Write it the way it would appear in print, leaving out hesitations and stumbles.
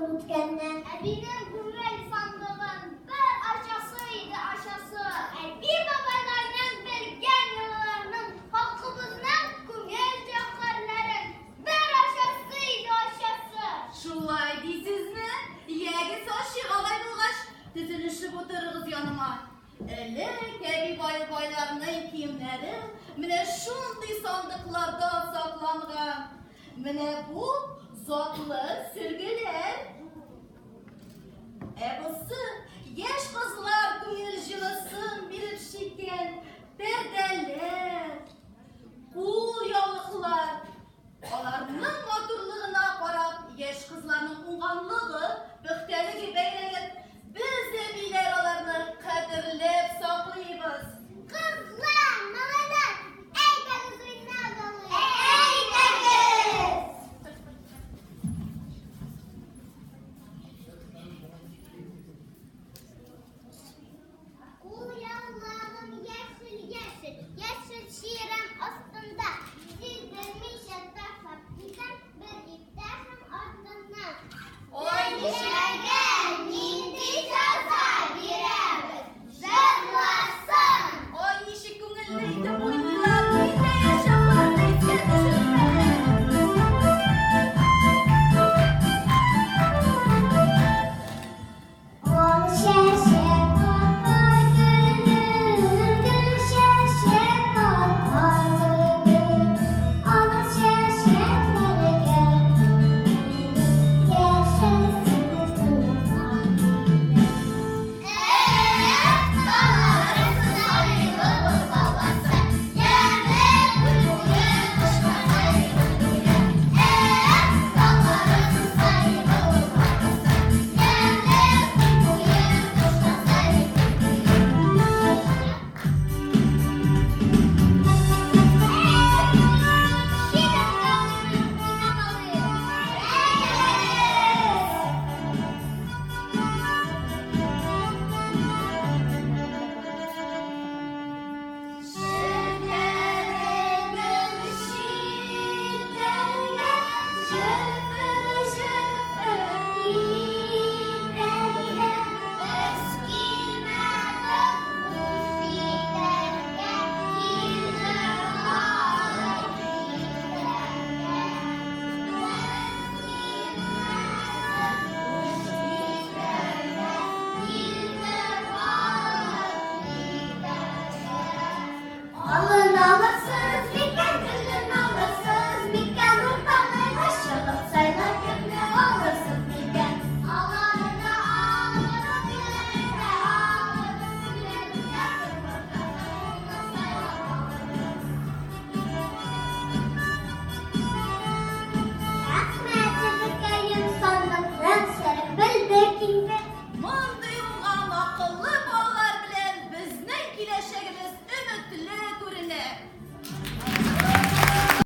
unutkanlar. Benim gümrel sandığım bir aşasıydı aşası. Bir babalarının bir gen yıllarının halkımızın gümrel cahlarların bir aşasıydı aşası. Şulay deysizmi? Yegi saçı alay bulgaç, tüzülüşüp otururuz yanıma. Kebi baylarının kiyimleri, mine şunday sandıklarda saklangan. Mine bu zatlı sürgüler. Ebası, yaş kızlar kuyurculasın bir şikken, derdeller, kul yavuklar. Onlarının maturluğuna karab, yaş kızlarının unganlığı, böhteli beynenip, biz de biler olarını kadirlep saklayız. Kızlar, malalar, eydeniz oynadınız. Uyanlarım yeşil yeşil, yeşil şiirim aslında. Çizdirmişim takmak güzel bir iptaşım ardından. Oynayacağım, indi çalsa birimiz, zırlasın. Ay işi kungallıydı bu yıllar, bir de yaşamlar neyse düşünme. Ol şeşe kopar gönül, gül şeşe kopar gönül. Ol şeşe kopar gönül, yaşasın tufan. Dağların sarılı babası, yerle kuyruğu kuşlar sarılı. Dağların sarılı babası, yerle kuyruğu kuşlar Alın alasız, miken gülün alasız, miken urtanı başarıp sayla gülü alasız miken. Ağlarına ağlarına gülerine ağlarına gülerine yakın bakalım Rahmeti tıkayım sandıklar sarı bildikinde. Monday olgan akıllı bağlar bilen bizning keleceğimiz ümitli görüne.